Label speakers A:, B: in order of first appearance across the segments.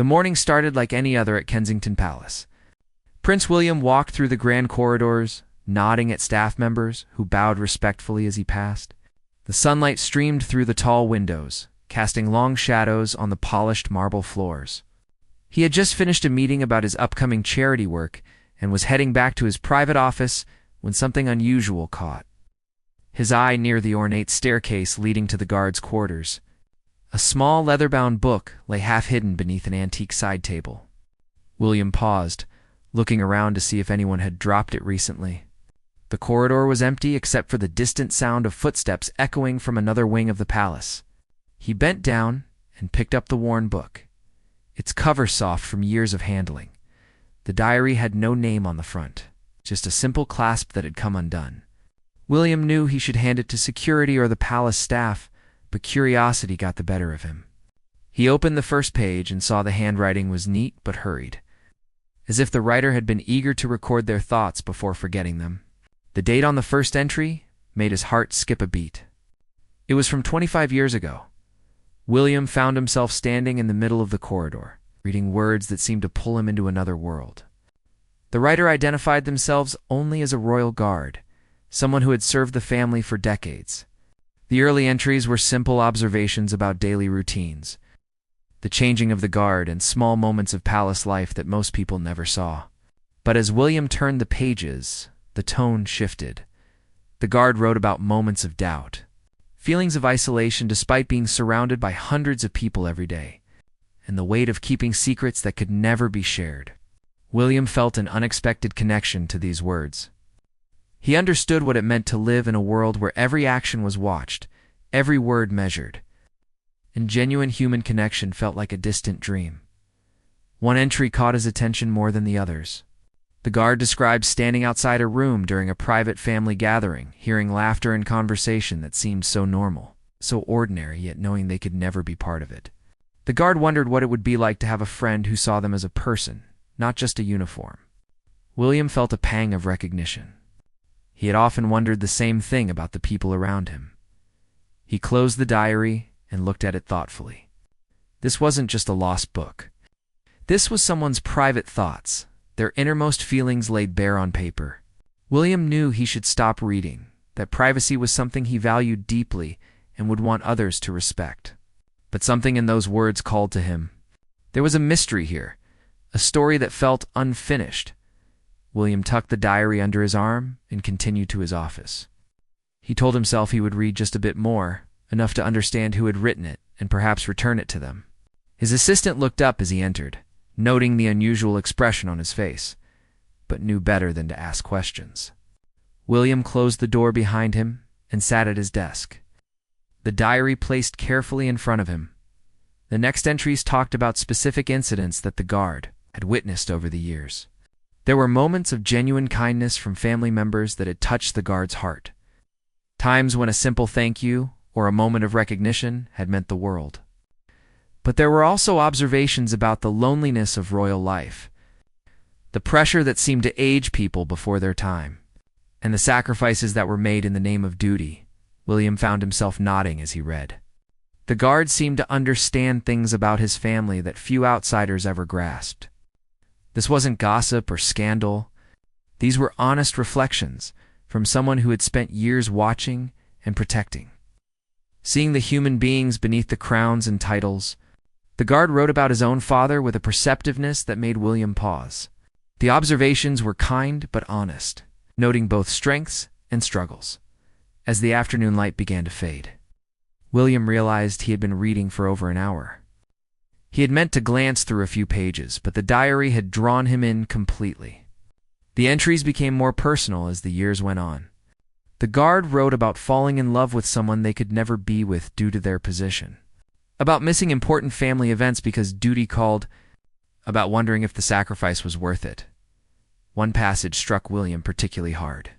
A: The morning started like any other at Kensington Palace. Prince William walked through the grand corridors, nodding at staff members who bowed respectfully as he passed. The sunlight streamed through the tall windows, casting long shadows on the polished marble floors. He had just finished a meeting about his upcoming charity work and was heading back to his private office when something unusual caught his eye near the ornate staircase leading to the guards' quarters. A small leather-bound book lay half-hidden beneath an antique side table. William paused, looking around to see if anyone had dropped it recently. The corridor was empty except for the distant sound of footsteps echoing from another wing of the palace. He bent down and picked up the worn book, its cover soft from years of handling. The diary had no name on the front, just a simple clasp that had come undone. William knew he should hand it to security or the palace staff, but curiosity got the better of him. He opened the first page and saw the handwriting was neat but hurried, as if the writer had been eager to record their thoughts before forgetting them. The date on the first entry made his heart skip a beat. It was from 25 years ago. William found himself standing in the middle of the corridor, reading words that seemed to pull him into another world. The writer identified themselves only as a royal guard, someone who had served the family for decades. The early entries were simple observations about daily routines, the changing of the guard and small moments of palace life that most people never saw. But as William turned the pages, the tone shifted. The guard wrote about moments of doubt, feelings of isolation despite being surrounded by hundreds of people every day, and the weight of keeping secrets that could never be shared. William felt an unexpected connection to these words. He understood what it meant to live in a world where every action was watched, every word measured, and genuine human connection felt like a distant dream. One entry caught his attention more than the others. The guard described standing outside a room during a private family gathering, hearing laughter and conversation that seemed so normal, so ordinary, yet knowing they could never be part of it. The guard wondered what it would be like to have a friend who saw them as a person, not just a uniform. William felt a pang of recognition. He had often wondered the same thing about the people around him. He closed the diary and looked at it thoughtfully. This wasn't just a lost book. This was someone's private thoughts, their innermost feelings laid bare on paper. William knew he should stop reading, that privacy was something he valued deeply and would want others to respect. But something in those words called to him. There was a mystery here, a story that felt unfinished. William tucked the diary under his arm and continued to his office. He told himself he would read just a bit more, enough to understand who had written it and perhaps return it to them. His assistant looked up as he entered, noting the unusual expression on his face, but knew better than to ask questions. William closed the door behind him and sat at his desk, the diary placed carefully in front of him. The next entries talked about specific incidents that the guard had witnessed over the years. There were moments of genuine kindness from family members that had touched the guard's heart. Times when a simple thank you or a moment of recognition had meant the world. But there were also observations about the loneliness of royal life, the pressure that seemed to age people before their time, and the sacrifices that were made in the name of duty. William found himself nodding as he read. The guard seemed to understand things about his family that few outsiders ever grasped. This wasn't gossip or scandal. These were honest reflections from someone who had spent years watching and protecting. Seeing the human beings beneath the crowns and titles, the guard wrote about his own father with a perceptiveness that made William pause. The observations were kind but honest, noting both strengths and struggles. As the afternoon light began to fade, William realized he had been reading for over an hour. He had meant to glance through a few pages, but the diary had drawn him in completely. The entries became more personal as the years went on. The guard wrote about falling in love with someone they could never be with due to their position, about missing important family events because duty called, about wondering if the sacrifice was worth it. One passage struck William particularly hard.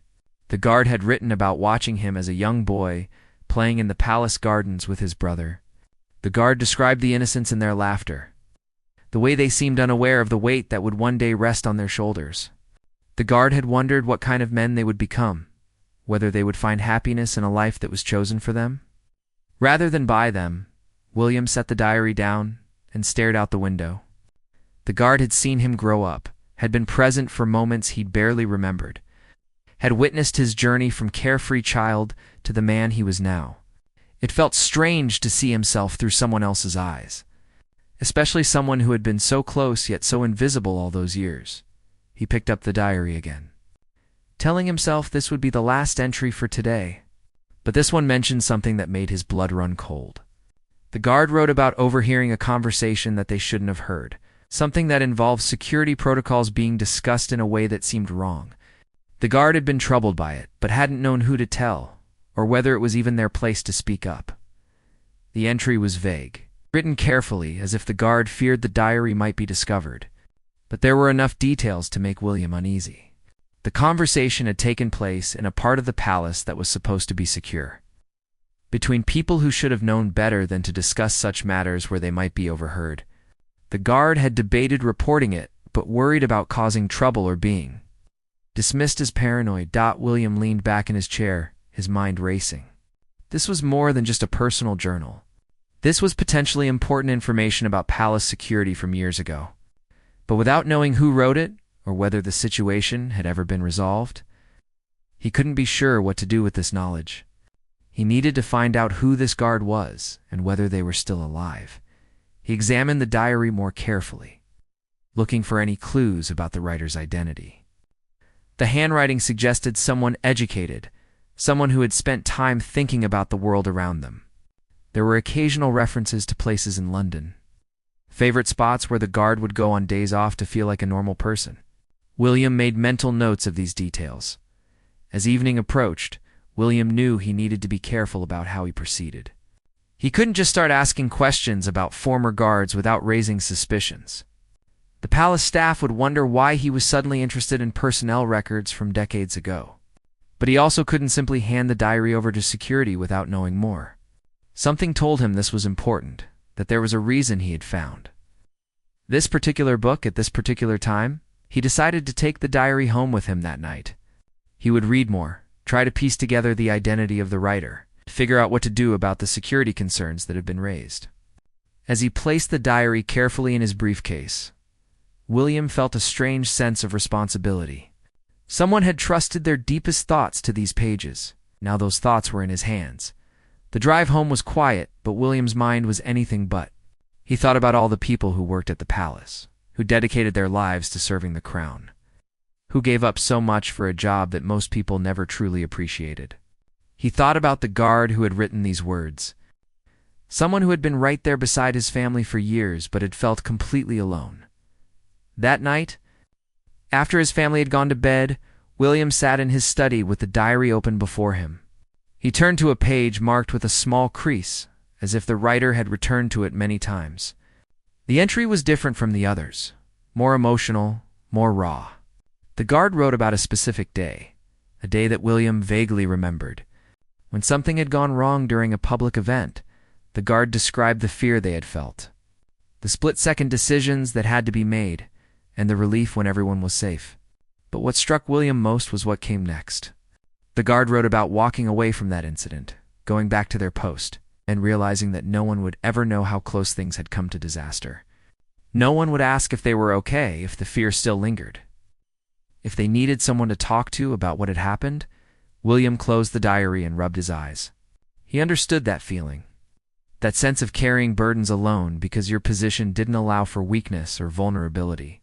A: The guard had written about watching him as a young boy, playing in the palace gardens with his brother. The guard described the innocence in their laughter, the way they seemed unaware of the weight that would one day rest on their shoulders. The guard had wondered what kind of men they would become, whether they would find happiness in a life that was chosen for them. Rather than buy them, William set the diary down and stared out the window. The guard had seen him grow up, had been present for moments he'd barely remembered, had witnessed his journey from carefree child to the man he was now. It felt strange to see himself through someone else's eyes, especially someone who had been so close yet so invisible all those years. He picked up the diary again, telling himself this would be the last entry for today. But this one mentioned something that made his blood run cold. The guard wrote about overhearing a conversation that they shouldn't have heard, something that involved security protocols being discussed in a way that seemed wrong. The guard had been troubled by it, but hadn't known who to tell, or whether it was even their place to speak up. The entry was vague, written carefully as if the guard feared the diary might be discovered, but there were enough details to make William uneasy. The conversation had taken place in a part of the palace that was supposed to be secure, between people who should have known better than to discuss such matters where they might be overheard. The guard had debated reporting it, but worried about causing trouble or being dismissed as paranoid. William leaned back in his chair, his mind racing. This was more than just a personal journal. This was potentially important information about palace security from years ago. But without knowing who wrote it, or whether the situation had ever been resolved, he couldn't be sure what to do with this knowledge. He needed to find out who this guard was and whether they were still alive. He examined the diary more carefully, looking for any clues about the writer's identity. The handwriting suggested someone educated, someone who had spent time thinking about the world around them. There were occasional references to places in London, favorite spots where the guard would go on days off to feel like a normal person. William made mental notes of these details. As evening approached, William knew he needed to be careful about how he proceeded. He couldn't just start asking questions about former guards without raising suspicions. The palace staff would wonder why he was suddenly interested in personnel records from decades ago. But he also couldn't simply hand the diary over to security without knowing more. Something told him this was important, that there was a reason he had found this particular book at this particular time. He decided to take the diary home with him that night. He would read more, try to piece together the identity of the writer, figure out what to do about the security concerns that had been raised. As he placed the diary carefully in his briefcase, William felt a strange sense of responsibility. Someone had trusted their deepest thoughts to these pages. Now those thoughts were in his hands. The drive home was quiet, but William's mind was anything but. He thought about all the people who worked at the palace, who dedicated their lives to serving the crown, who gave up so much for a job that most people never truly appreciated. He thought about the guard who had written these words, someone who had been right there beside his family for years but had felt completely alone. That night, after his family had gone to bed, William sat in his study with the diary open before him. He turned to a page marked with a small crease, as if the writer had returned to it many times. The entry was different from the others, more emotional, more raw. The guard wrote about a specific day, a day that William vaguely remembered. When something had gone wrong during a public event, the guard described the fear they had felt, the split-second decisions that had to be made, and the relief when everyone was safe. But what struck William most was what came next. The guard wrote about walking away from that incident, going back to their post, and realizing that no one would ever know how close things had come to disaster. No one would ask if they were okay if the fear still lingered. If they needed someone to talk to about what had happened, William closed the diary and rubbed his eyes. He understood that feeling, that sense of carrying burdens alone because your position didn't allow for weakness or vulnerability.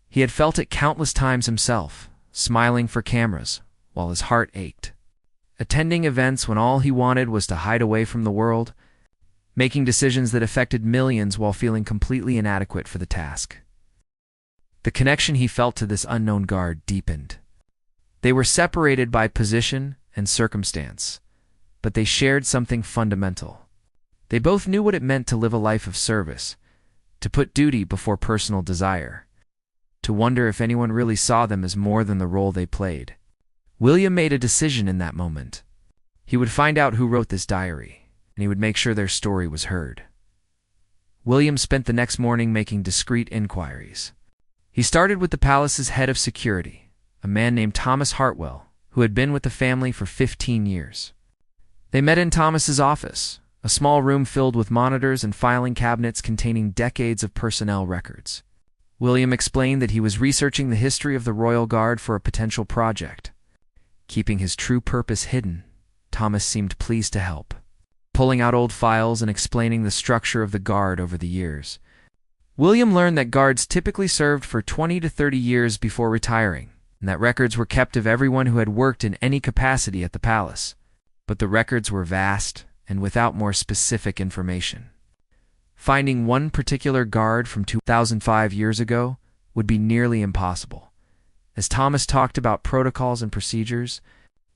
A: He had felt it countless times himself, smiling for cameras while his heart ached, attending events when all he wanted was to hide away from the world, making decisions that affected millions while feeling completely inadequate for the task. The connection he felt to this unknown guard deepened. They were separated by position and circumstance, but they shared something fundamental. They both knew what it meant to live a life of service, to put duty before personal desire, to wonder if anyone really saw them as more than the role they played. William made a decision in that moment. He would find out who wrote this diary, and he would make sure their story was heard. William spent the next morning making discreet inquiries. He started with the palace's head of security, a man named Thomas Hartwell, who had been with the family for 15 years. They met in Thomas's office, a small room filled with monitors and filing cabinets containing decades of personnel records. William explained that he was researching the history of the Royal Guard for a potential project. Keeping his true purpose hidden, Thomas seemed pleased to help, pulling out old files and explaining the structure of the Guard over the years. William learned that guards typically served for 20 to 30 years before retiring, and that records were kept of everyone who had worked in any capacity at the palace. But the records were vast and without more specific information. Finding one particular guard from 2005 years ago would be nearly impossible. As Thomas talked about protocols and procedures,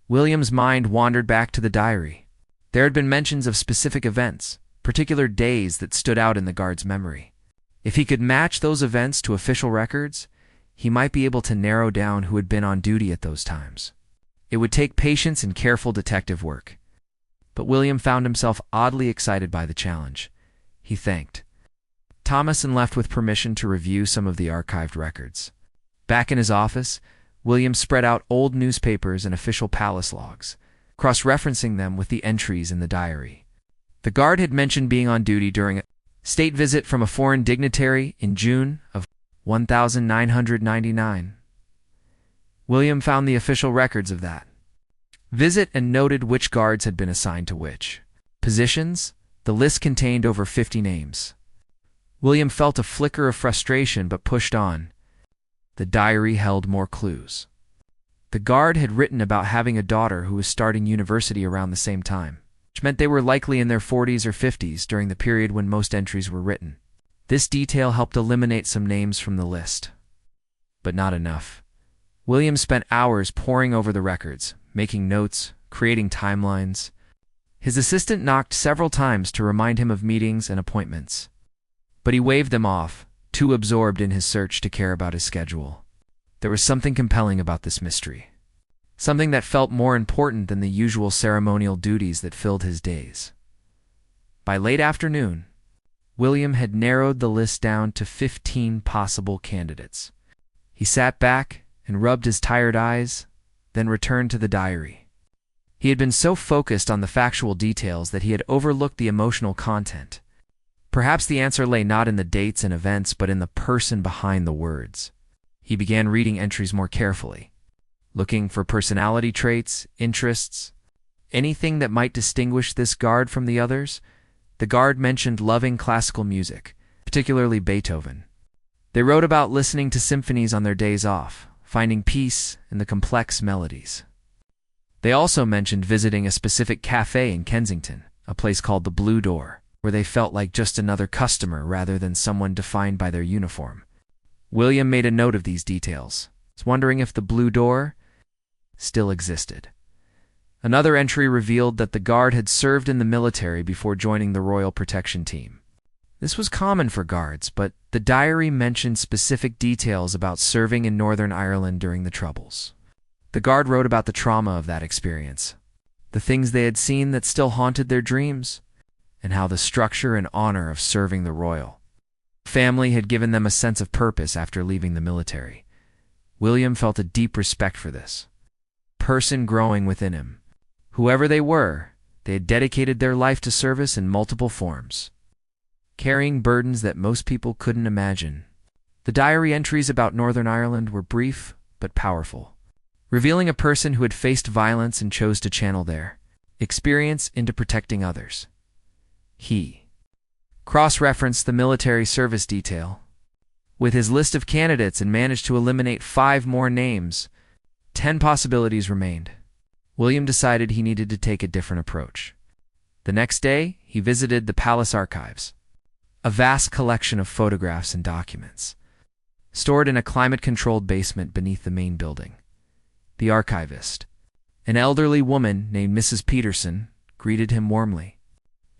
A: William's mind wandered back to the diary. There had been mentions of specific events, particular days that stood out in the guard's memory. If he could match those events to official records, he might be able to narrow down who had been on duty at those times. It would take patience and careful detective work. But William found himself oddly excited by the challenge. He thanked Thomas and left with permission to review some of the archived records. Back in his office, William spread out old newspapers and official palace logs, cross-referencing them with the entries in the diary. The guard had mentioned being on duty during a state visit from a foreign dignitary in June of 1999. William found the official records of that visit and noted which guards had been assigned to which positions. The list contained over 50 names. William felt a flicker of frustration but pushed on. The diary held more clues. The guard had written about having a daughter who was starting university around the same time, which meant they were likely in their 40s or 50s during the period when most entries were written. This detail helped eliminate some names from the list. But not enough. William spent hours poring over the records, making notes, creating timelines. His assistant knocked several times to remind him of meetings and appointments, but he waved them off, too absorbed in his search to care about his schedule. There was something compelling about this mystery, something that felt more important than the usual ceremonial duties that filled his days. By late afternoon, William had narrowed the list down to 15 possible candidates. He sat back and rubbed his tired eyes, then returned to the diary. He had been so focused on the factual details that he had overlooked the emotional content. Perhaps the answer lay not in the dates and events, but in the person behind the words. He began reading entries more carefully, looking for personality traits, interests, anything that might distinguish this guard from the others. The guard mentioned loving classical music, particularly Beethoven. They wrote about listening to symphonies on their days off, finding peace in the complex melodies. They also mentioned visiting a specific cafe in Kensington, a place called the Blue Door, where they felt like just another customer rather than someone defined by their uniform. William made a note of these details, wondering if the Blue Door still existed. Another entry revealed that the guard had served in the military before joining the Royal Protection Team. This was common for guards, but the diary mentioned specific details about serving in Northern Ireland during the Troubles. The guard wrote about the trauma of that experience, the things they had seen that still haunted their dreams, and how the structure and honor of serving the royal family had given them a sense of purpose after leaving the military. William felt a deep respect for this person growing within him. Whoever they were, they had dedicated their life to service in multiple forms, carrying burdens that most people couldn't imagine. The diary entries about Northern Ireland were brief but powerful, revealing a person who had faced violence and chose to channel their experience into protecting others. He cross-referenced the military service detail with his list of candidates and managed to eliminate 5 more names. 10 possibilities remained. William decided he needed to take a different approach. The next day, he visited the palace archives, a vast collection of photographs and documents, stored in a climate-controlled basement beneath the main building. The archivist, an elderly woman named Mrs. Peterson, greeted him warmly.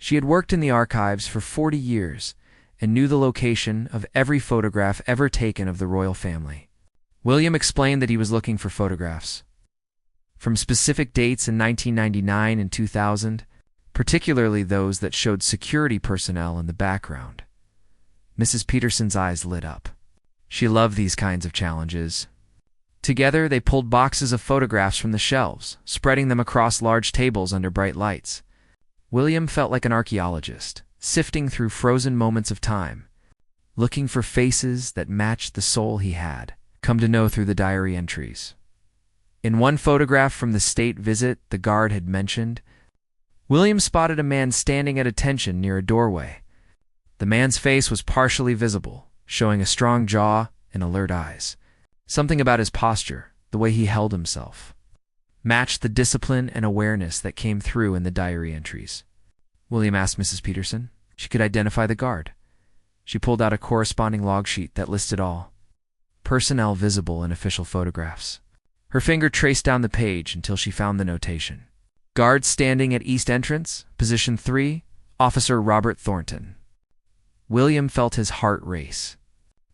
A: She had worked in the archives for 40 years and knew the location of every photograph ever taken of the royal family. William explained that he was looking for photographs from specific dates in 1999 and 2000, particularly those that showed security personnel in the background. Mrs. Peterson's eyes lit up. She loved these kinds of challenges. Together, they pulled boxes of photographs from the shelves, spreading them across large tables under bright lights. William felt like an archaeologist, sifting through frozen moments of time, looking for faces that matched the soul he had come to know through the diary entries. In one photograph from the state visit the guard had mentioned, William spotted a man standing at attention near a doorway. The man's face was partially visible, showing a strong jaw and alert eyes. Something about his posture, the way he held himself, matched the discipline and awareness that came through in the diary entries. William asked Mrs. Peterson. She could identify the guard. She pulled out a corresponding log sheet that listed all personnel visible in official photographs. Her finger traced down the page until she found the notation. Guard standing at East Entrance, Position 3, Officer Robert Thornton. William felt his heart race.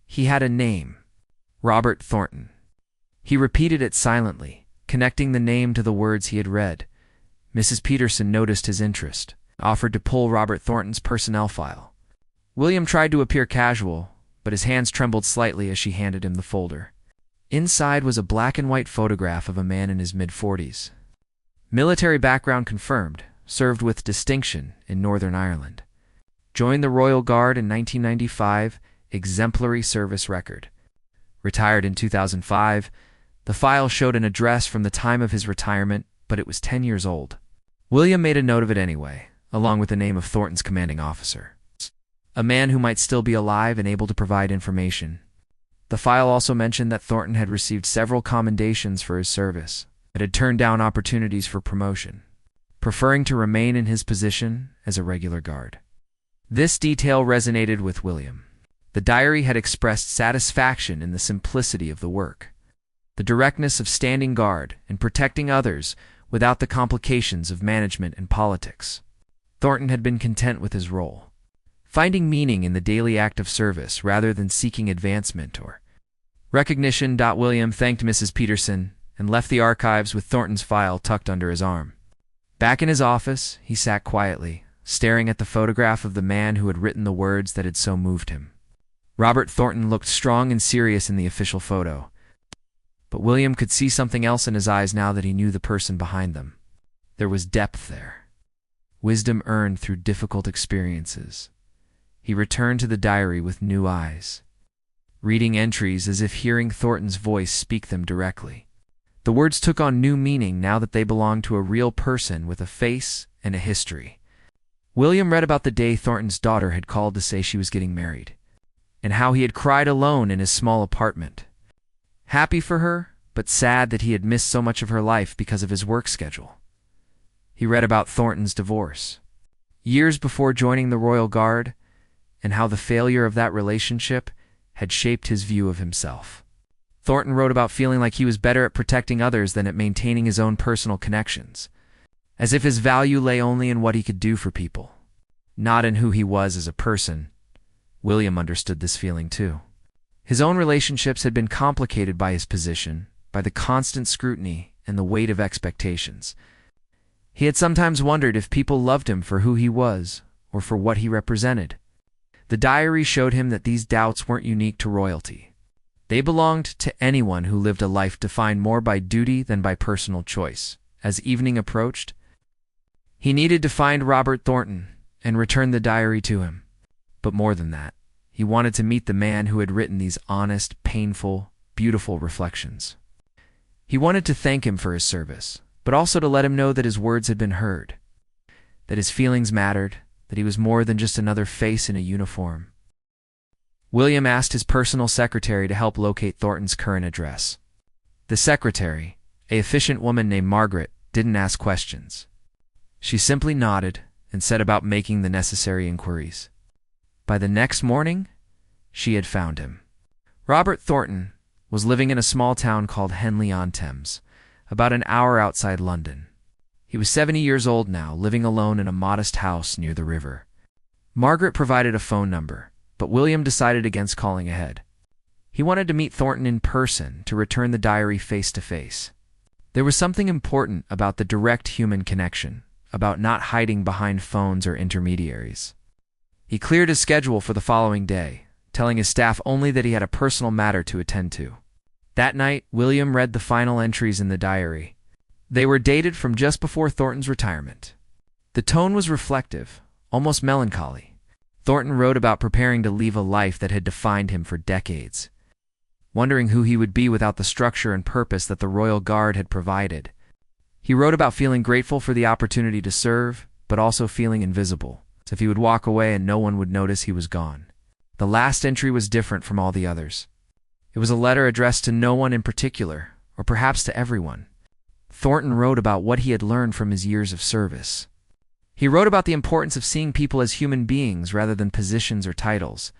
A: He had a name, Robert Thornton. He repeated it silently, connecting the name to the words he had read. Mrs. Peterson noticed his interest, offered to pull Robert Thornton's personnel file. William tried to appear casual, but his hands trembled slightly as she handed him the folder. Inside was a black and white photograph of a man in his mid-40s. Military background confirmed, served with distinction in Northern Ireland. Joined the Royal Guard in 1995, exemplary service record. Retired in 2005, the file showed an address from the time of his retirement, but it was 10 years old. William made a note of it anyway, along with the name of Thornton's commanding officer. A man who might still be alive and able to provide information. The file also mentioned that Thornton had received several commendations for his service, but had turned down opportunities for promotion, preferring to remain in his position as a regular guard. This detail resonated with William. The diary had expressed satisfaction in the simplicity of the work, the directness of standing guard and protecting others without the complications of management and politics. Thornton had been content with his role, finding meaning in the daily act of service rather than seeking advancement or recognition. William thanked Mrs. Peterson and left the archives with Thornton's file tucked under his arm. Back in his office, he sat quietly, staring at the photograph of the man who had written the words that had so moved him. Robert Thornton looked strong and serious in the official photo, but William could see something else in his eyes now that he knew the person behind them. There was depth there, wisdom earned through difficult experiences. He returned to the diary with new eyes, reading entries as if hearing Thornton's voice speak them directly. The words took on new meaning now that they belonged to a real person with a face and a history. William read about the day Thornton's daughter had called to say she was getting married, and how he had cried alone in his small apartment. Happy for her, but sad that he had missed so much of her life because of his work schedule. He read about Thornton's divorce, years before joining the Royal Guard, and how the failure of that relationship had shaped his view of himself. Thornton wrote about feeling like he was better at protecting others than at maintaining his own personal connections, as if his value lay only in what he could do for people, not in who he was as a person. William understood this feeling too. His own relationships had been complicated by his position, by the constant scrutiny and the weight of expectations. He had sometimes wondered if people loved him for who he was or for what he represented. The diary showed him that these doubts weren't unique to royalty. They belonged to anyone who lived a life defined more by duty than by personal choice. As evening approached, he needed to find Robert Thornton and return the diary to him. But more than that, he wanted to meet the man who had written these honest, painful, beautiful reflections. He wanted to thank him for his service, but also to let him know that his words had been heard, that his feelings mattered, that he was more than just another face in a uniform. William asked his personal secretary to help locate Thornton's current address. The secretary, an efficient woman named Margaret, didn't ask questions. She simply nodded and set about making the necessary inquiries. By the next morning, she had found him. Robert Thornton was living in a small town called Henley-on-Thames, about an hour outside London. He was 70 years old now, living alone in a modest house near the river. Margaret provided a phone number, but William decided against calling ahead. He wanted to meet Thornton in person to return the diary face to face. There was something important about the direct human connection, about not hiding behind phones or intermediaries. He cleared his schedule for the following day, telling his staff only that he had a personal matter to attend to. That night, William read the final entries in the diary. They were dated from just before Thornton's retirement. The tone was reflective, almost melancholy. Thornton wrote about preparing to leave a life that had defined him for decades, wondering who he would be without the structure and purpose that the Royal Guard had provided. He wrote about feeling grateful for the opportunity to serve, but also feeling invisible, as if he would walk away and no one would notice he was gone. The last entry was different from all the others. It was a letter addressed to no one in particular, or perhaps to everyone. Thornton wrote about what he had learned from his years of service. He wrote about the importance of seeing people as human beings rather than positions or titles.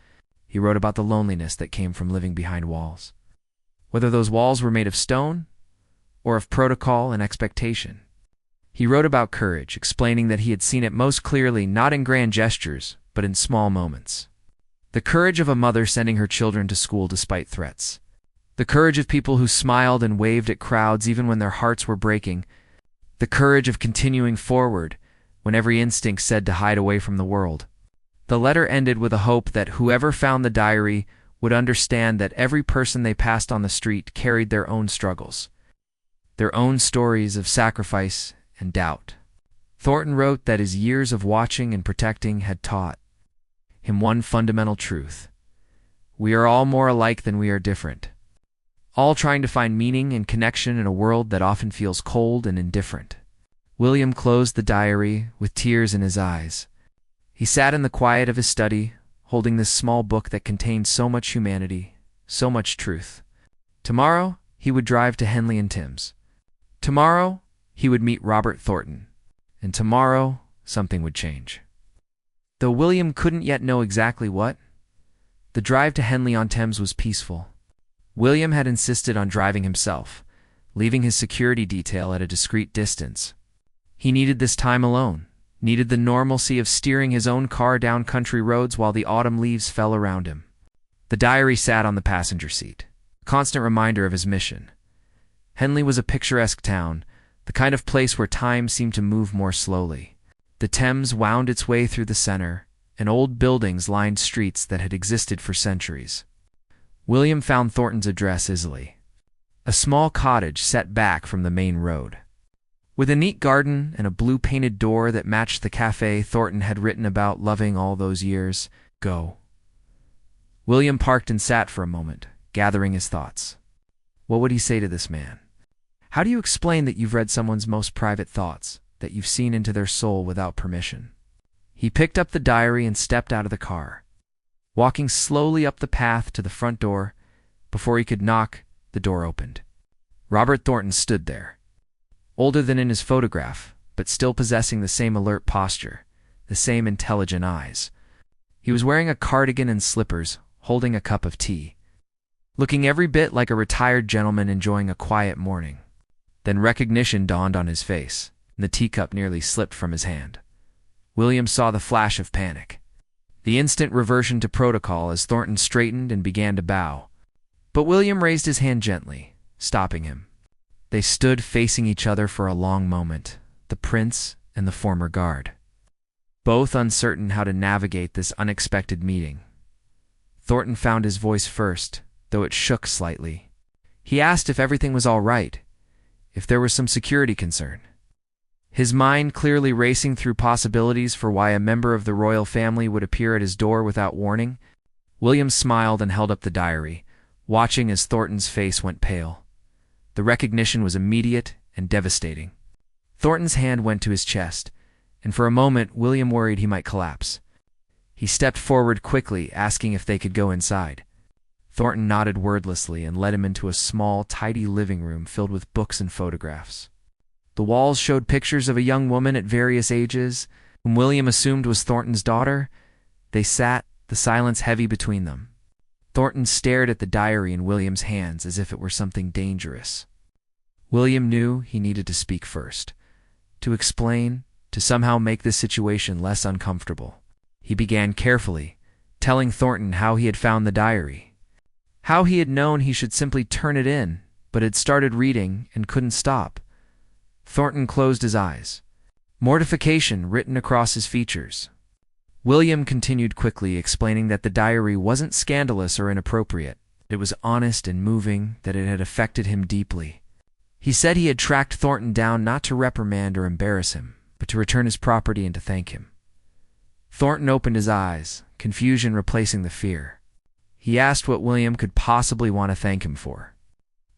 A: He wrote about the loneliness that came from living behind walls, whether those walls were made of stone or of protocol and expectation. He wrote about courage, explaining that he had seen it most clearly not in grand gestures, but in small moments. The courage of a mother sending her children to school despite threats. The courage of people who smiled and waved at crowds even when their hearts were breaking. The courage of continuing forward when every instinct said to hide away from the world. The letter ended with a hope that whoever found the diary would understand that every person they passed on the street carried their own struggles, their own stories of sacrifice and doubt. Thornton wrote that his years of watching and protecting had taught him one fundamental truth. We are all more alike than we are different, all trying to find meaning and connection in a world that often feels cold and indifferent. William closed the diary with tears in his eyes. He sat in the quiet of his study, holding this small book that contained so much humanity, so much truth. Tomorrow, he would drive to Henley and Timms. Tomorrow, he would meet Robert Thornton. And tomorrow, something would change. Though William couldn't yet know exactly what, the drive to Henley-on-Thames was peaceful. William had insisted on driving himself, leaving his security detail at a discreet distance. He needed this time alone, needed the normalcy of steering his own car down country roads while the autumn leaves fell around him. The diary sat on the passenger seat, a constant reminder of his mission. Henley was a picturesque town, the kind of place where time seemed to move more slowly. The Thames wound its way through the center, and old buildings lined streets that had existed for centuries. William found Thornton's address easily. A small cottage set back from the main road, with a neat garden and a blue-painted door that matched the cafe Thornton had written about loving all those years ago. William parked and sat for a moment, gathering his thoughts. What would he say to this man? How do you explain that you've read someone's most private thoughts, that you've seen into their soul without permission? He picked up the diary and stepped out of the car. Walking slowly up the path to the front door, before he could knock, the door opened. Robert Thornton stood there, older than in his photograph, but still possessing the same alert posture, the same intelligent eyes. He was wearing a cardigan and slippers, holding a cup of tea, looking every bit like a retired gentleman enjoying a quiet morning. Then recognition dawned on his face, and the teacup nearly slipped from his hand. William saw the flash of panic, the instant reversion to protocol as Thornton straightened and began to bow. But William raised his hand gently, stopping him. They stood facing each other for a long moment, the prince and the former guard, both uncertain how to navigate this unexpected meeting. Thornton found his voice first, though it shook slightly. He asked if everything was all right, if there was some security concern. His mind clearly racing through possibilities for why a member of the royal family would appear at his door without warning. William smiled and held up the diary, watching as Thornton's face went pale. The recognition was immediate and devastating. Thornton's hand went to his chest, and for a moment William worried he might collapse. He stepped forward quickly, asking if they could go inside. Thornton nodded wordlessly and led him into a small, tidy living room filled with books and photographs. The walls showed pictures of a young woman at various ages, whom William assumed was Thornton's daughter. They sat, the silence heavy between them. Thornton stared at the diary in William's hands as if it were something dangerous. William knew he needed to speak first, to explain, to somehow make this situation less uncomfortable. He began carefully, telling Thornton how he had found the diary, how he had known he should simply turn it in, but had started reading and couldn't stop. Thornton closed his eyes, mortification written across his features. William continued quickly, explaining that the diary wasn't scandalous or inappropriate. It was honest and moving, that it had affected him deeply. He said he had tracked Thornton down not to reprimand or embarrass him, but to return his property and to thank him. Thornton opened his eyes, confusion replacing the fear. He asked what William could possibly want to thank him for.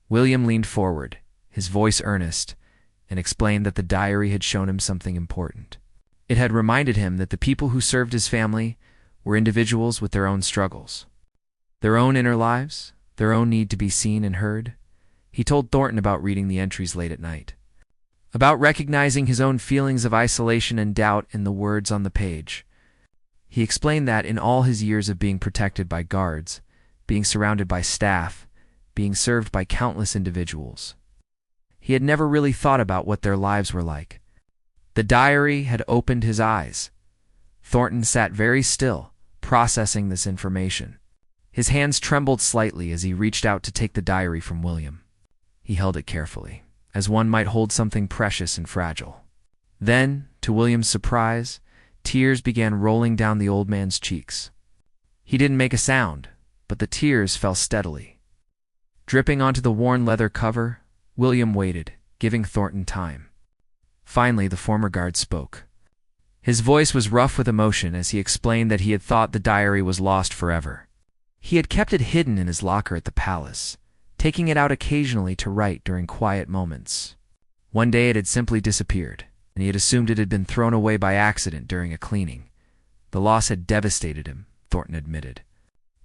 A: William leaned forward, his voice earnest, and explained that the diary had shown him something important. It had reminded him that the people who served his family were individuals with their own struggles, their own inner lives, their own need to be seen and heard. He told Thornton about reading the entries late at night, about recognizing his own feelings of isolation and doubt in the words on the page. He explained that in all his years of being protected by guards, being surrounded by staff, being served by countless individuals, he had never really thought about what their lives were like. The diary had opened his eyes. Thornton sat very still, processing this information. His hands trembled slightly as he reached out to take the diary from William. He held it carefully, as one might hold something precious and fragile. Then, to William's surprise, tears began rolling down the old man's cheeks. He didn't make a sound, but the tears fell steadily. Dripping onto the worn leather cover, William waited, giving Thornton time. Finally, the former guard spoke. His voice was rough with emotion as he explained that he had thought the diary was lost forever. He had kept it hidden in his locker at the palace, taking it out occasionally to write during quiet moments. One day it had simply disappeared, and he had assumed it had been thrown away by accident during a cleaning. The loss had devastated him, Thornton admitted.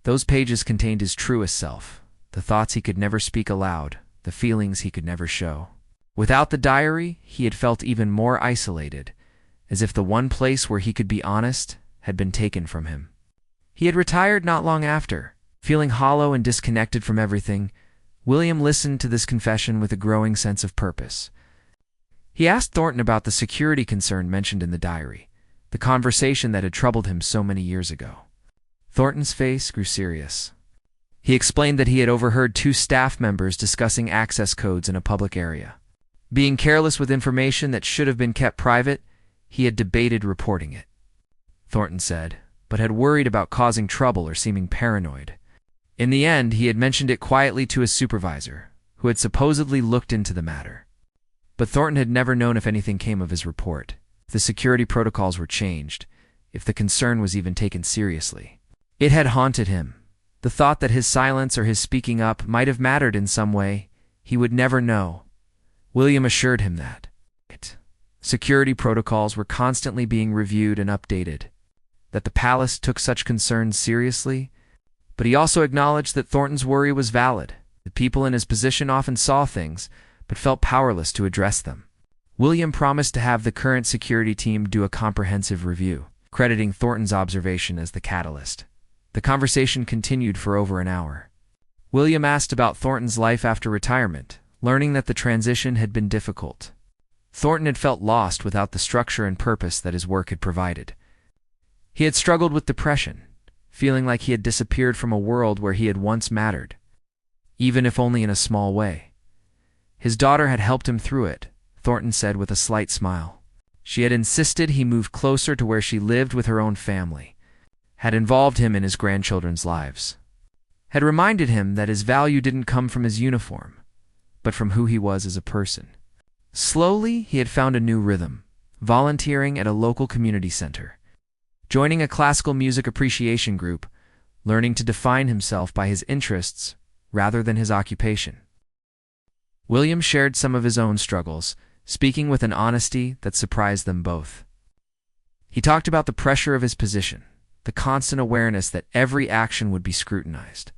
A: Those pages contained his truest self, the thoughts he could never speak aloud, the feelings he could never show. Without the diary, he had felt even more isolated, as if the one place where he could be honest had been taken from him. He had retired not long after. Feeling hollow and disconnected from everything, William listened to this confession with a growing sense of purpose. He asked Thornton about the security concern mentioned in the diary, the conversation that had troubled him so many years ago. Thornton's face grew serious. He explained that he had overheard 2 staff members discussing access codes in a public area. Being careless with information that should have been kept private, he had debated reporting it, Thornton said, but had worried about causing trouble or seeming paranoid. In the end, he had mentioned it quietly to his supervisor, who had supposedly looked into the matter. But Thornton had never known if anything came of his report, if the security protocols were changed, if the concern was even taken seriously. It had haunted him. The thought that his silence or his speaking up might have mattered in some way, he would never know. William assured him that security protocols were constantly being reviewed and updated, that the palace took such concerns seriously, but he also acknowledged that Thornton's worry was valid. The people in his position often saw things, but felt powerless to address them. William promised to have the current security team do a comprehensive review, crediting Thornton's observation as the catalyst. The conversation continued for over an hour. William asked about Thornton's life after retirement, learning that the transition had been difficult. Thornton had felt lost without the structure and purpose that his work had provided. He had struggled with depression, feeling like he had disappeared from a world where he had once mattered, even if only in a small way. His daughter had helped him through it, Thornton said with a slight smile. She had insisted he move closer to where she lived with her own family, had involved him in his grandchildren's lives, had reminded him that his value didn't come from his uniform, but from who he was as a person. Slowly, he had found a new rhythm, volunteering at a local community center, joining a classical music appreciation group, learning to define himself by his interests rather than his occupation. William shared some of his own struggles, speaking with an honesty that surprised them both. He talked about the pressure of his position, the constant awareness that every action would be scrutinized,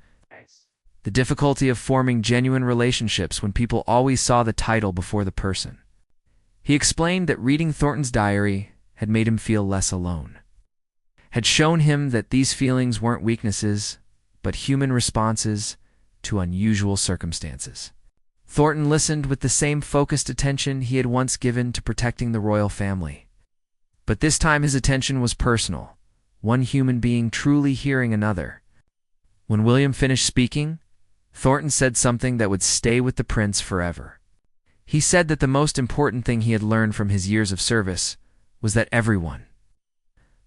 A: the difficulty of forming genuine relationships when people always saw the title before the person. He explained that reading Thornton's diary had made him feel less alone, had shown him that these feelings weren't weaknesses, but human responses to unusual circumstances. Thornton listened with the same focused attention he had once given to protecting the royal family. But this time his attention was personal, one human being truly hearing another. When William finished speaking, Thornton said something that would stay with the prince forever. He said that the most important thing he had learned from his years of service was that everyone,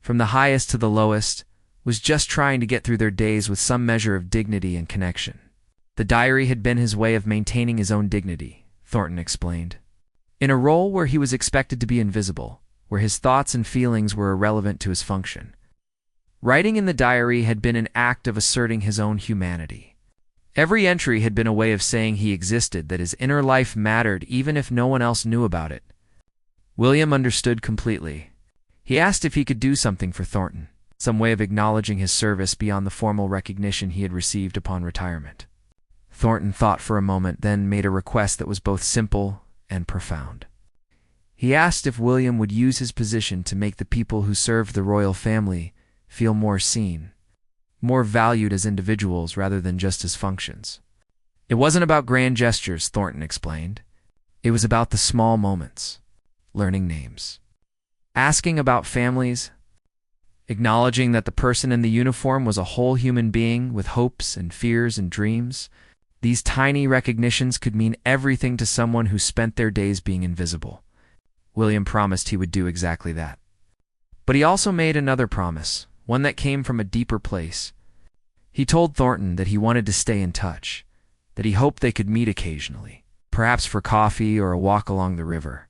A: from the highest to the lowest, was just trying to get through their days with some measure of dignity and connection. The diary had been his way of maintaining his own dignity, Thornton explained. In a role where he was expected to be invisible, where his thoughts and feelings were irrelevant to his function, Writing in the diary had been an act of asserting his own humanity. Every entry had been a way of saying he existed, that his inner life mattered even if no one else knew about it. William understood completely. He asked if he could do something for Thornton, some way of acknowledging his service beyond the formal recognition he had received upon retirement. Thornton thought for a moment, then made a request that was both simple and profound. He asked if William would use his position to make the people who served the royal family feel more seen, more valued as individuals rather than just as functions. It wasn't about grand gestures, Thornton explained. It was about the small moments, learning names, asking about families, acknowledging that the person in the uniform was a whole human being with hopes and fears and dreams. These tiny recognitions could mean everything to someone who spent their days being invisible. William promised he would do exactly that. But he also made another promise, one that came from a deeper place. He told Thornton that he wanted to stay in touch, that he hoped they could meet occasionally, perhaps for coffee or a walk along the river.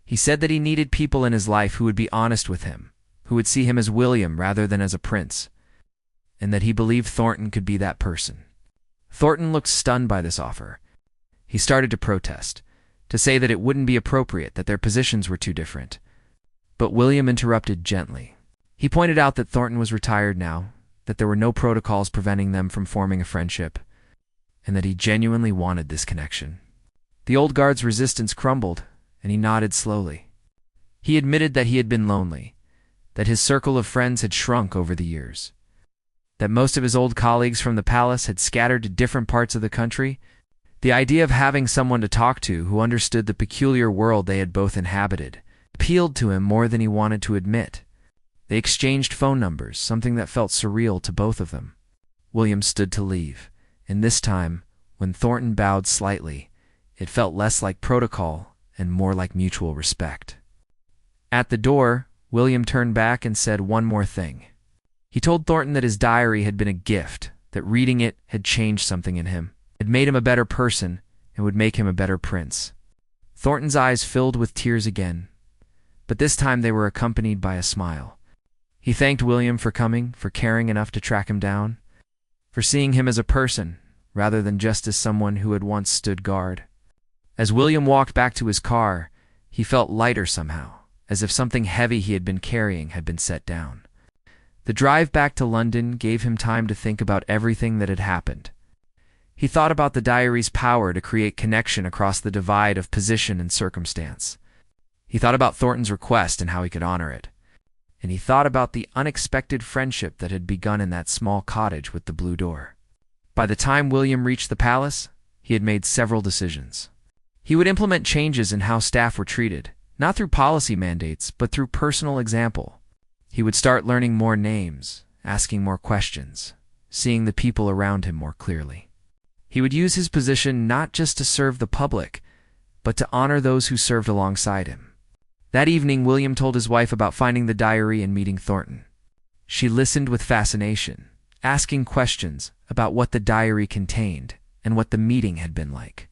A: He said that he needed people in his life who would be honest with him, who would see him as William rather than as a prince, and that he believed Thornton could be that person. Thornton looked stunned by this offer. He started to protest, to say that it wouldn't be appropriate, that their positions were too different. But William interrupted gently. He pointed out that Thornton was retired now, that there were no protocols preventing them from forming a friendship, and that he genuinely wanted this connection. The old guard's resistance crumbled, and he nodded slowly. He admitted that he had been lonely, that his circle of friends had shrunk over the years, that most of his old colleagues from the palace had scattered to different parts of the country. The idea of having someone to talk to who understood the peculiar world they had both inhabited appealed to him more than he wanted to admit. They exchanged phone numbers, something that felt surreal to both of them. William stood to leave, and this time, when Thornton bowed slightly, it felt less like protocol and more like mutual respect. At the door, William turned back and said one more thing. He told Thornton that his diary had been a gift, that reading it had changed something in him. It made him a better person and would make him a better prince. Thornton's eyes filled with tears again, but this time they were accompanied by a smile. He thanked William for coming, for caring enough to track him down, for seeing him as a person rather than just as someone who had once stood guard. As William walked back to his car, he felt lighter somehow, as if something heavy he had been carrying had been set down. The drive back to London gave him time to think about everything that had happened. He thought about the diary's power to create connection across the divide of position and circumstance. He thought about Thornton's request and how he could honor it. And he thought about the unexpected friendship that had begun in that small cottage with the blue door. By the time William reached the palace, he had made several decisions. He would implement changes in how staff were treated, not through policy mandates, but through personal example. He would start learning more names, asking more questions, seeing the people around him more clearly. He would use his position not just to serve the public, but to honor those who served alongside him. That evening, William told his wife about finding the diary and meeting Thornton. She listened with fascination, asking questions about what the diary contained and what the meeting had been like.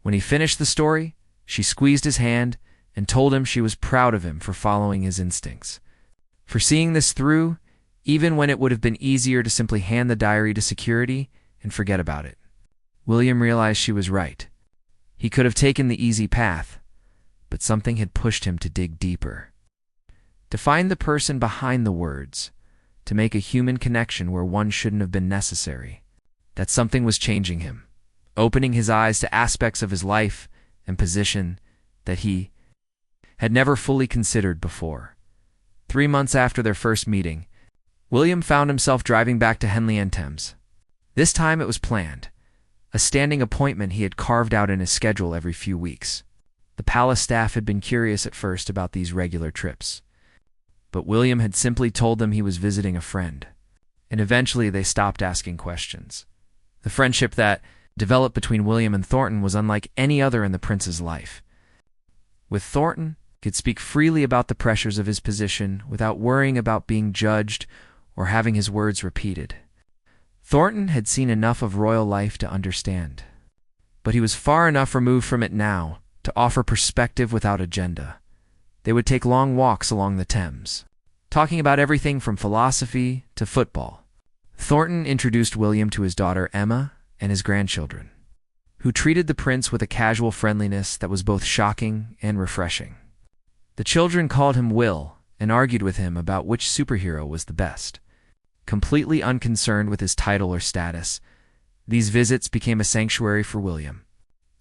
A: When he finished the story, she squeezed his hand and told him she was proud of him for following his instincts, for seeing this through, even when it would have been easier to simply hand the diary to security and forget about it. William realized she was right. He could have taken the easy path, but something had pushed him to dig deeper, to find the person behind the words, to make a human connection where one shouldn't have been necessary. That something was changing him, opening his eyes to aspects of his life and position that he had never fully considered before. 3 months after their first meeting, William found himself driving back to Henley-on-Thames. This time it was planned, a standing appointment he had carved out in his schedule every few weeks. The palace staff had been curious at first about these regular trips, but William had simply told them he was visiting a friend, and eventually they stopped asking questions. The friendship that developed between William and Thornton was unlike any other in the prince's life. With Thornton, he could speak freely about the pressures of his position without worrying about being judged or having his words repeated. Thornton had seen enough of royal life to understand, but he was far enough removed from it now to offer perspective without agenda. They would take long walks along the Thames, talking about everything from philosophy to football. Thornton introduced William to his daughter Emma and his grandchildren, who treated the prince with a casual friendliness that was both shocking and refreshing. The children called him Will and argued with him about which superhero was the best. Completely unconcerned with his title or status, these visits became a sanctuary for William,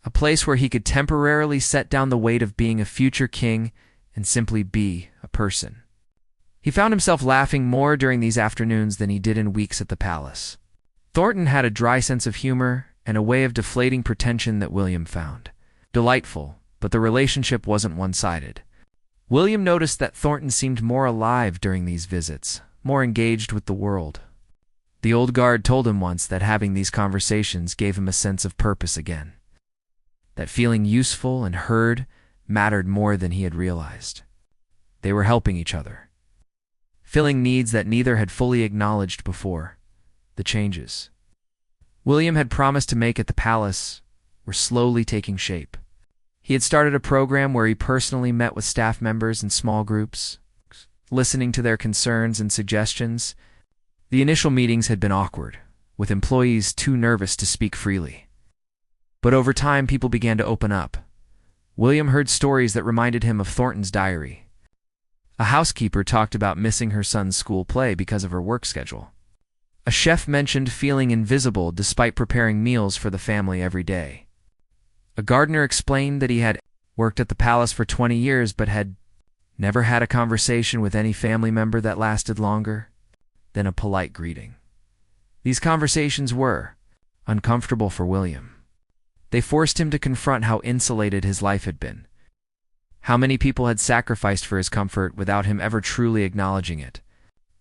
A: a place where he could temporarily set down the weight of being a future king and simply be a person. He found himself laughing more during these afternoons than he did in weeks at the palace. Thornton had a dry sense of humor and a way of deflating pretension that William found delightful, but the relationship wasn't one-sided. William noticed that Thornton seemed more alive during these visits, more engaged with the world. The old guard told him once that having these conversations gave him a sense of purpose again, that feeling useful and heard mattered more than he had realized. They were helping each other, filling needs that neither had fully acknowledged before. The changes William had promised to make at the palace were slowly taking shape. He had started a program where he personally met with staff members in small groups, listening to their concerns and suggestions. The initial meetings had been awkward, with employees too nervous to speak freely. But over time, people began to open up. William heard stories that reminded him of Thornton's diary. A housekeeper talked about missing her son's school play because of her work schedule. A chef mentioned feeling invisible despite preparing meals for the family every day. A gardener explained that he had worked at the palace for 20 years but had never had a conversation with any family member that lasted longer than a polite greeting. These conversations were uncomfortable for William. They forced him to confront how insulated his life had been, how many people had sacrificed for his comfort without him ever truly acknowledging it.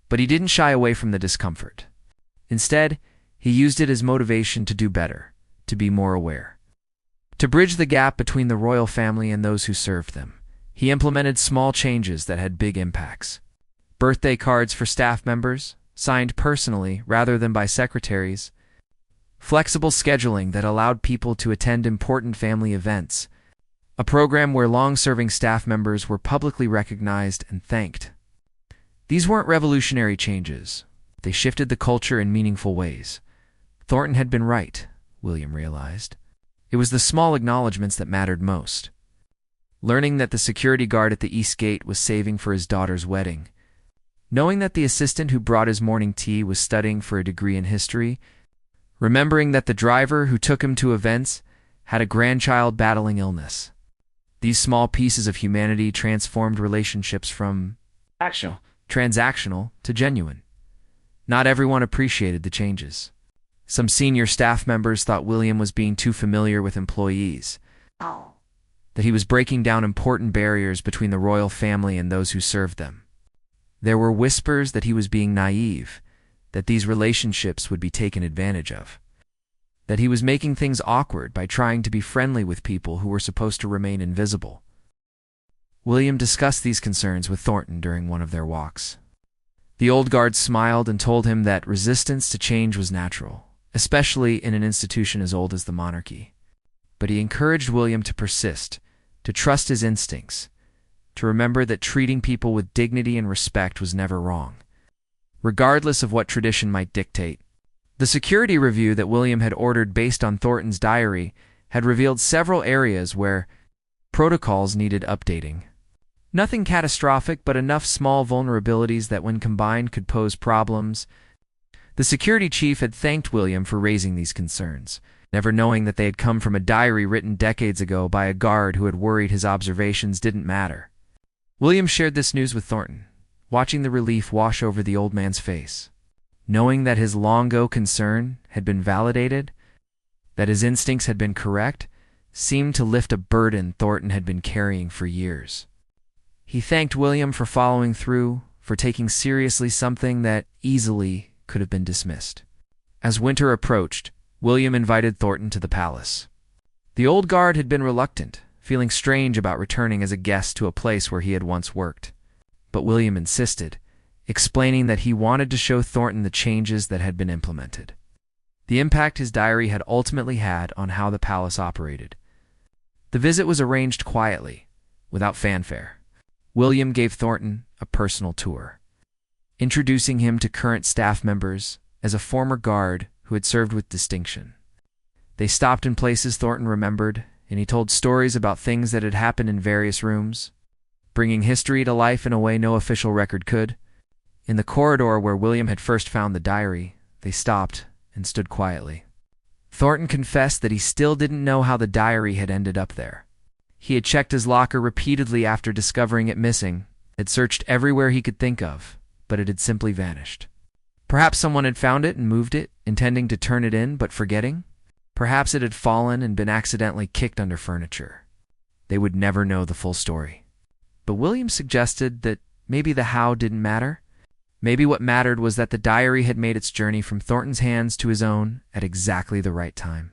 A: But he didn't shy away from the discomfort. Instead, he used it as motivation to do better, to be more aware. To bridge the gap between the royal family and those who served them, he implemented small changes that had big impacts. Birthday cards for staff members, signed personally rather than by secretaries. Flexible scheduling that allowed people to attend important family events. A program where long-serving staff members were publicly recognized and thanked. These weren't revolutionary changes. They shifted the culture in meaningful ways. Thornton had been right, William realized. It was the small acknowledgments that mattered most. Learning that the security guard at the East Gate was saving for his daughter's wedding. Knowing that the assistant who brought his morning tea was studying for a degree in history. Remembering that the driver who took him to events had a grandchild battling illness. These small pieces of humanity transformed relationships from transactional to genuine. Not everyone appreciated the changes. Some senior staff members thought William was being too familiar with employees, that he was breaking down important barriers between the royal family and those who served them. There were whispers that he was being naive, that these relationships would be taken advantage of, that he was making things awkward by trying to be friendly with people who were supposed to remain invisible. William discussed these concerns with Thornton during one of their walks. The old guard smiled and told him that resistance to change was natural, especially in an institution as old as the monarchy. But he encouraged William to persist, to trust his instincts, to remember that treating people with dignity and respect was never wrong, regardless of what tradition might dictate. The security review that William had ordered based on Thornton's diary had revealed several areas where protocols needed updating. Nothing catastrophic, but enough small vulnerabilities that when combined could pose problems. The security chief had thanked William for raising these concerns, never knowing that they had come from a diary written decades ago by a guard who had worried his observations didn't matter. William shared this news with Thornton, watching the relief wash over the old man's face. Knowing that his long-ago concern had been validated, that his instincts had been correct, seemed to lift a burden Thornton had been carrying for years. He thanked William for following through, for taking seriously something that easily could have been dismissed. As winter approached, William invited Thornton to the palace. The old guard had been reluctant, feeling strange about returning as a guest to a place where he had once worked. But William insisted, explaining that he wanted to show Thornton the changes that had been implemented, the impact his diary had ultimately had on how the palace operated. The visit was arranged quietly, without fanfare. William gave Thornton a personal tour. introducing him to current staff members as a former guard who had served with distinction. They stopped in places Thornton remembered, and he told stories about things that had happened in various rooms, bringing history to life in a way no official record could. In the corridor where William had first found the diary, they stopped and stood quietly. Thornton confessed that he still didn't know how the diary had ended up there. He had checked his locker repeatedly after discovering it missing, had searched everywhere he could think of, but it had simply vanished. Perhaps someone had found it and moved it, intending to turn it in but forgetting. Perhaps it had fallen and been accidentally kicked under furniture. They would never know the full story. But William suggested that maybe the how didn't matter. Maybe what mattered was that the diary had made its journey from Thornton's hands to his own at exactly the right time.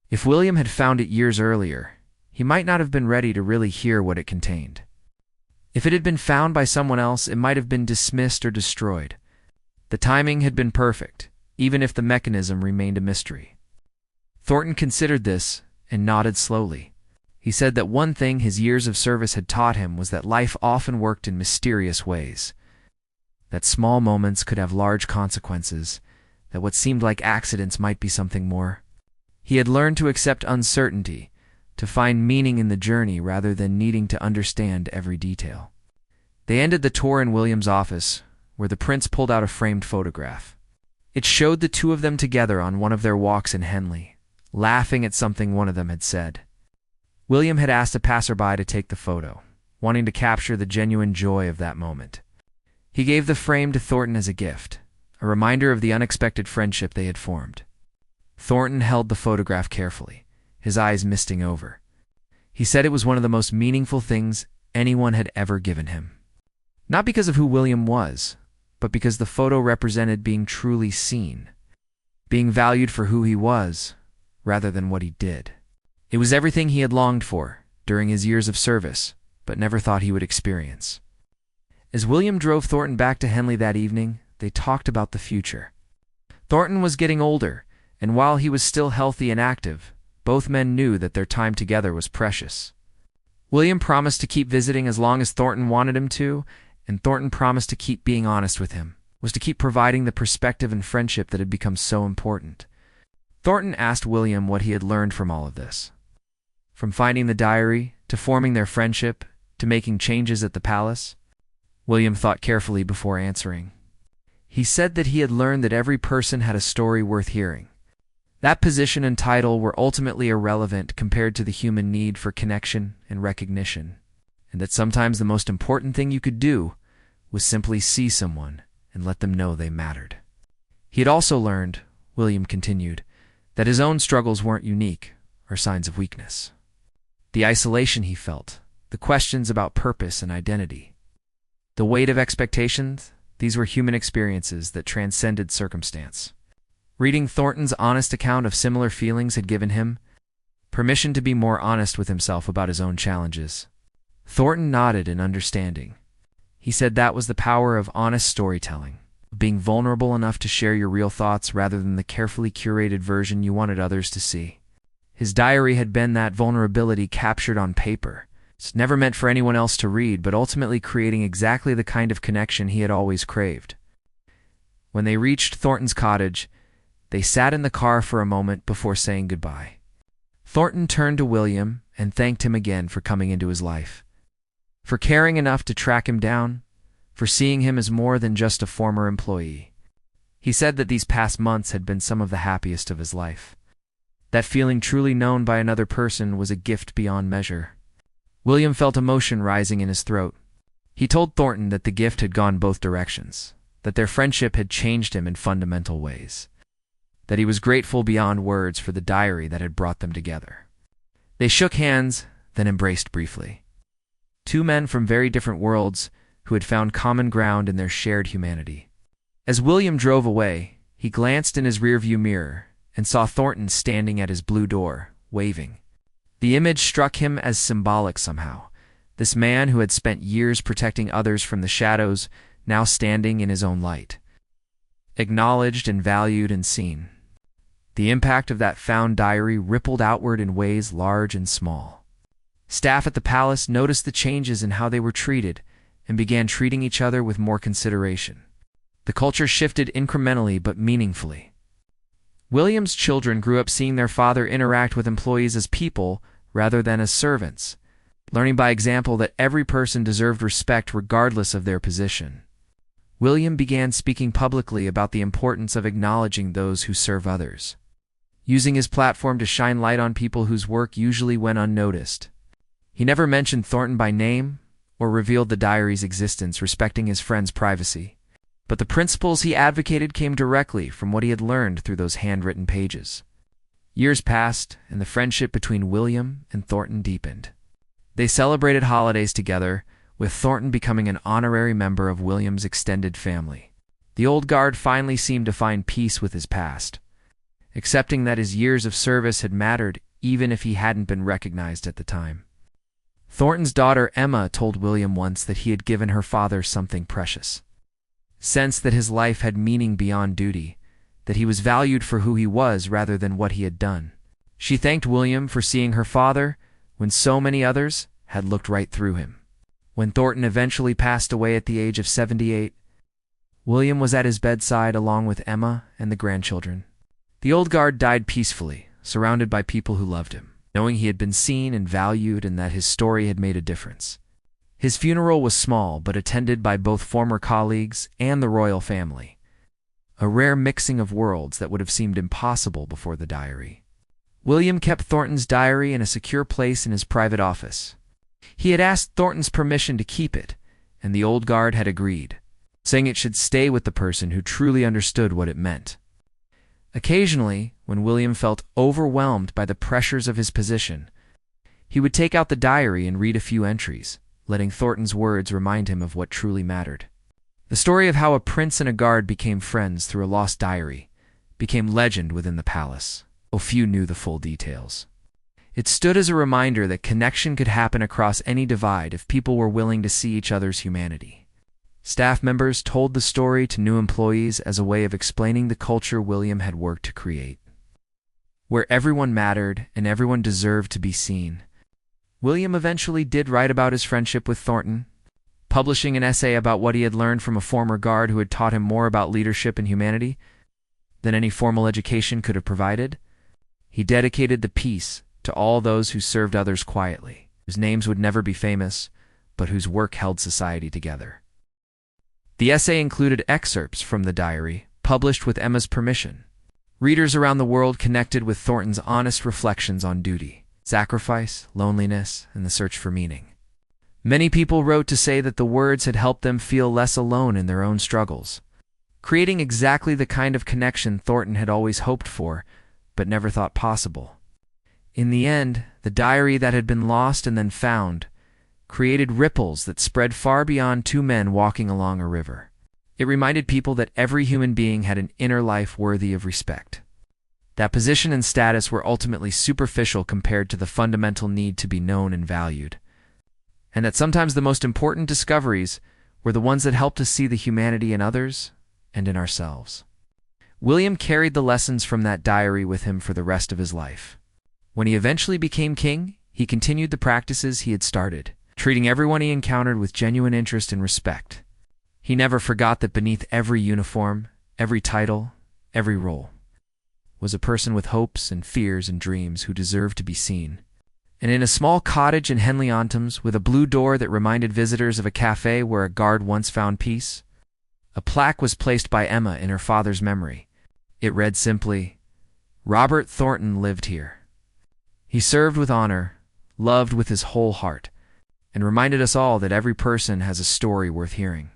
A: If William had found it years earlier, he might not have been ready to really hear what it contained. If it had been found by someone else, it might have been dismissed or destroyed. The timing had been perfect, even if the mechanism remained a mystery. Thornton considered this and nodded slowly. He said that one thing his years of service had taught him was that life often worked in mysterious ways, that small moments could have large consequences, that what seemed like accidents might be something more. He had learned to accept uncertainty, to find meaning in the journey rather than needing to understand every detail. They ended the tour in William's office, where the prince pulled out a framed photograph. It showed the two of them together on one of their walks in Henley, laughing at something one of them had said. William had asked a passerby to take the photo, wanting to capture the genuine joy of that moment. He gave the frame to Thornton as a gift, a reminder of the unexpected friendship they had formed. Thornton held the photograph carefully, his eyes misting over. He said it was one of the most meaningful things anyone had ever given him. Not because of who William was, but because the photo represented being truly seen, being valued for who he was, rather than what he did. It was everything he had longed for during his years of service, but never thought he would experience. As William drove Thornton back to Henley that evening, they talked about the future. Thornton was getting older, and while he was still healthy and active, both men knew that their time together was precious. William promised to keep visiting as long as Thornton wanted him to, and Thornton promised to keep being honest with him, was to keep providing the perspective and friendship that had become so important. Thornton asked William what he had learned from all of this. From finding the diary, to forming their friendship, to making changes at the palace. William thought carefully before answering. He said that he had learned that every person had a story worth hearing. That position and title were ultimately irrelevant compared to the human need for connection and recognition, and that sometimes the most important thing you could do was simply see someone and let them know they mattered. He had also learned, William continued, that his own struggles weren't unique or signs of weakness. The isolation he felt, the questions about purpose and identity, the weight of expectations, these were human experiences that transcended circumstance. Reading Thornton's honest account of similar feelings had given him permission to be more honest with himself about his own challenges. Thornton nodded in understanding. He said that was the power of honest storytelling, being vulnerable enough to share your real thoughts rather than the carefully curated version you wanted others to see. His diary had been that vulnerability captured on paper. It's never meant for anyone else to read, but ultimately creating exactly the kind of connection he had always craved. When they reached Thornton's cottage, they sat in the car for a moment before saying goodbye. Thornton turned to William and thanked him again for coming into his life, for caring enough to track him down, for seeing him as more than just a former employee. He said that these past months had been some of the happiest of his life. That feeling truly known by another person was a gift beyond measure. William felt emotion rising in his throat. He told Thornton that the gift had gone both directions, that their friendship had changed him in fundamental ways, that he was grateful beyond words for the diary that had brought them together. They shook hands, then embraced briefly. Two men from very different worlds who had found common ground in their shared humanity. As William drove away, he glanced in his rearview mirror and saw Thornton standing at his blue door, waving. The image struck him as symbolic somehow. This man who had spent years protecting others from the shadows, now standing in his own light. Acknowledged and valued and seen. The impact of that found diary rippled outward in ways large and small. Staff at the palace noticed the changes in how they were treated and began treating each other with more consideration. The culture shifted incrementally but meaningfully. William's children grew up seeing their father interact with employees as people rather than as servants, learning by example that every person deserved respect regardless of their position. William began speaking publicly about the importance of acknowledging those who serve others, using his platform to shine light on people whose work usually went unnoticed. He never mentioned Thornton by name or revealed the diary's existence, respecting his friend's privacy. But the principles he advocated came directly from what he had learned through those handwritten pages. Years passed, and the friendship between William and Thornton deepened. They celebrated holidays together, with Thornton becoming an honorary member of William's extended family. The old guard finally seemed to find peace with his past, accepting that his years of service had mattered even if he hadn't been recognized at the time. Thornton's daughter Emma told William once that he had given her father something precious. Sensed that his life had meaning beyond duty, that he was valued for who he was rather than what he had done. She thanked William for seeing her father when so many others had looked right through him. When Thornton eventually passed away at the age of 78, William was at his bedside along with Emma and the grandchildren. The old guard died peacefully, surrounded by people who loved him, knowing he had been seen and valued and that his story had made a difference. His funeral was small but attended by both former colleagues and the royal family, a rare mixing of worlds that would have seemed impossible before the diary. William kept Thornton's diary in a secure place in his private office. He had asked Thornton's permission to keep it, and the old guard had agreed, saying it should stay with the person who truly understood what it meant. Occasionally, when William felt overwhelmed by the pressures of his position, he would take out the diary and read a few entries, letting Thornton's words remind him of what truly mattered. The story of how a prince and a guard became friends through a lost diary became legend within the palace, though few knew the full details. It stood as a reminder that connection could happen across any divide if people were willing to see each other's humanity. Staff members told the story to new employees as a way of explaining the culture William had worked to create, where everyone mattered and everyone deserved to be seen. William eventually did write about his friendship with Thornton, publishing an essay about what he had learned from a former guard who had taught him more about leadership and humanity than any formal education could have provided. He dedicated the piece to all those who served others quietly, whose names would never be famous, but whose work held society together. The essay included excerpts from the diary, published with Emma's permission. Readers around the world connected with Thornton's honest reflections on duty, sacrifice, loneliness, and the search for meaning. Many people wrote to say that the words had helped them feel less alone in their own struggles, creating exactly the kind of connection Thornton had always hoped for, but never thought possible. In the end, the diary that had been lost and then found created ripples that spread far beyond two men walking along a river. It reminded people that every human being had an inner life worthy of respect. That position and status were ultimately superficial compared to the fundamental need to be known and valued, and that sometimes the most important discoveries were the ones that helped us see the humanity in others and in ourselves. William carried the lessons from that diary with him for the rest of his life. When he eventually became king, he continued the practices he had started, treating everyone he encountered with genuine interest and respect. He never forgot that beneath every uniform, every title, every role, was a person with hopes and fears and dreams who deserved to be seen. And in a small cottage in Henley-on-Thames, with a blue door that reminded visitors of a cafe where a guard once found peace, a plaque was placed by Emma in her father's memory. It read simply, "Robert Thornton lived here. He served with honor, loved with his whole heart, and reminded us all that every person has a story worth hearing."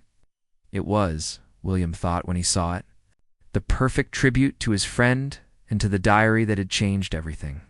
A: It was, William thought when he saw it, the perfect tribute to his friend and to the diary that had changed everything.